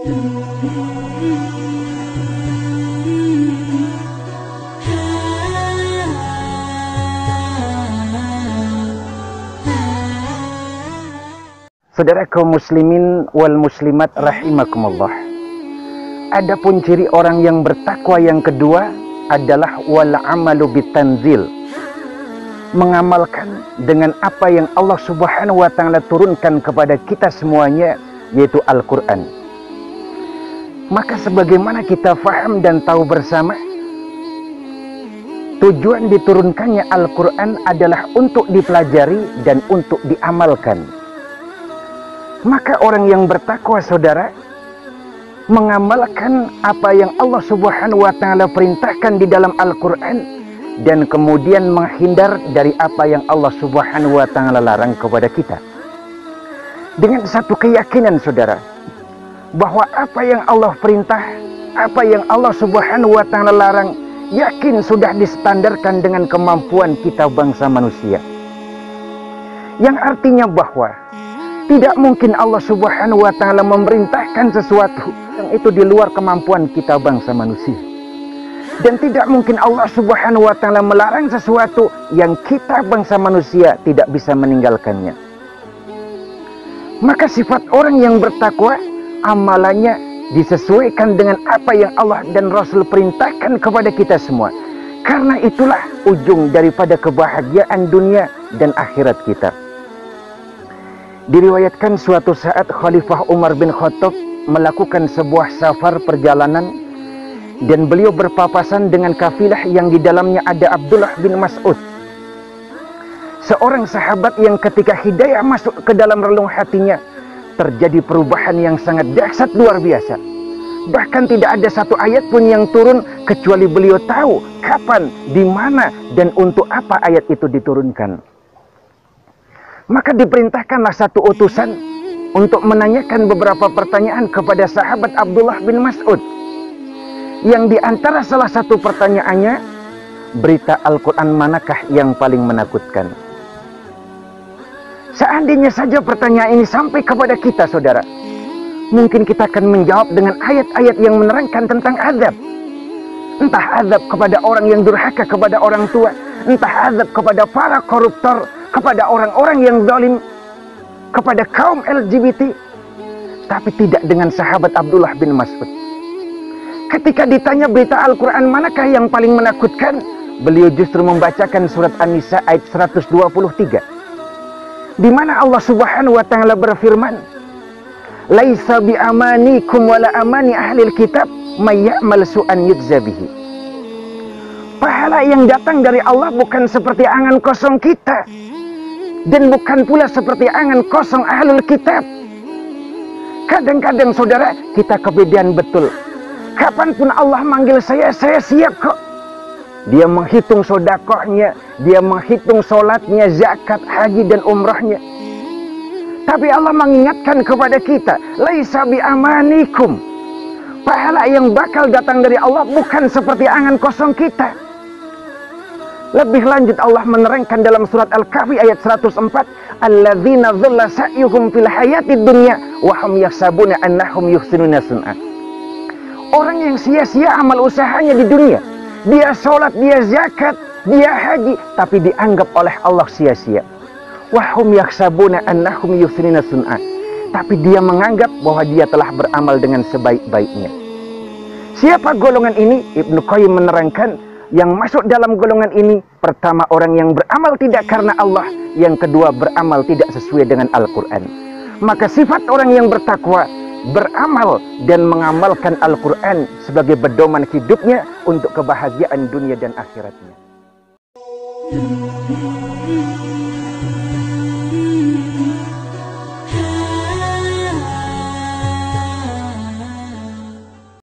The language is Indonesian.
Saudara kaum muslimin wal muslimat rahimakumullah. Adapun ciri orang yang bertakwa yang kedua adalah wal amalu bitanzil. Mengamalkan dengan apa yang Allah Subhanahu wa taala turunkan kepada kita semuanya, yaitu Al-Qur'an. Maka sebagaimana kita faham dan tahu bersama, tujuan diturunkannya Al-Qur'an adalah untuk dipelajari dan untuk diamalkan. Maka orang yang bertakwa, saudara, mengamalkan apa yang Allah Subhanahu wa taala perintahkan di dalam Al-Qur'an dan kemudian menghindar dari apa yang Allah Subhanahu wa taala larang kepada kita. Dengan satu keyakinan, saudara, bahwa apa yang Allah perintah, apa yang Allah Subhanahu wa taala larang, yakin sudah distandarkan dengan kemampuan kita bangsa manusia. Yang artinya bahwa tidak mungkin Allah Subhanahu wa taala memerintahkan sesuatu yang itu di luar kemampuan kita bangsa manusia. Dan tidak mungkin Allah Subhanahu wa taala melarang sesuatu yang kita bangsa manusia tidak bisa meninggalkannya. Maka sifat orang yang bertakwa, amalannya disesuaikan dengan apa yang Allah dan Rasul perintahkan kepada kita semua. Karena itulah ujung daripada kebahagiaan dunia dan akhirat kita. Diriwayatkan suatu saat Khalifah Umar bin Khattab melakukan sebuah safar perjalanan dan beliau berpapasan dengan kafilah yang di dalamnya ada Abdullah bin Mas'ud, seorang sahabat yang ketika hidayah masuk ke dalam relung hatinya terjadi perubahan yang sangat dahsyat luar biasa. Bahkan tidak ada satu ayat pun yang turun kecuali beliau tahu kapan, di mana, dan untuk apa ayat itu diturunkan. Maka diperintahkanlah satu utusan untuk menanyakan beberapa pertanyaan kepada sahabat Abdullah bin Mas'ud. Yang diantara salah satu pertanyaannya, berita Al-Quran manakah yang paling menakutkan? Seandainya saja pertanyaan ini sampai kepada kita, saudara, mungkin kita akan menjawab dengan ayat-ayat yang menerangkan tentang azab. Entah azab kepada orang yang durhaka kepada orang tua, entah azab kepada para koruptor, kepada orang-orang yang zalim, kepada kaum LGBT. Tapi tidak dengan sahabat Abdullah bin Mas'ud. Ketika ditanya berita Al-Quran manakah yang paling menakutkan, beliau justru membacakan surat An-Nisa ayat 123, di mana Allah Subhanahu wa taala berfirman, "Laisa bi amanikum wala amani ahlil kitab may ya'mal su'an yujza bihi." Pahala yang datang dari Allah bukan seperti angan kosong kita, dan bukan pula seperti angan kosong ahlul kitab. Kadang-kadang, saudara, kita kepedean betul. Kapanpun Allah manggil saya siap kok. Dia menghitung sodakohnya, dia menghitung sholatnya, zakat, haji, dan umrahnya. Tapi Allah mengingatkan kepada kita, laisa bi amanikum. Pahala yang bakal datang dari Allah bukan seperti angan kosong kita. Lebih lanjut Allah menerangkan dalam surat Al-Kahfi ayat 104, alladzina dhalla sa'yuhum fil hayatid dunya wa hum yahsabuna annahum yuhsinuna sun'a. Orang yang sia-sia amal usahanya di dunia, dia sholat, dia zakat, dia haji, tapi dianggap oleh Allah sia-sia. Wa hum yahsabuna annahum yuhsinuna sun'a, tapi dia menganggap bahwa dia telah beramal dengan sebaik-baiknya. Siapa golongan ini? Ibnu Qayyim menerangkan, yang masuk dalam golongan ini, pertama orang yang beramal tidak karena Allah, yang kedua beramal tidak sesuai dengan Al-Quran. Maka sifat orang yang bertakwa, beramal dan mengamalkan Al-Quran sebagai pedoman hidupnya untuk kebahagiaan dunia dan akhiratnya.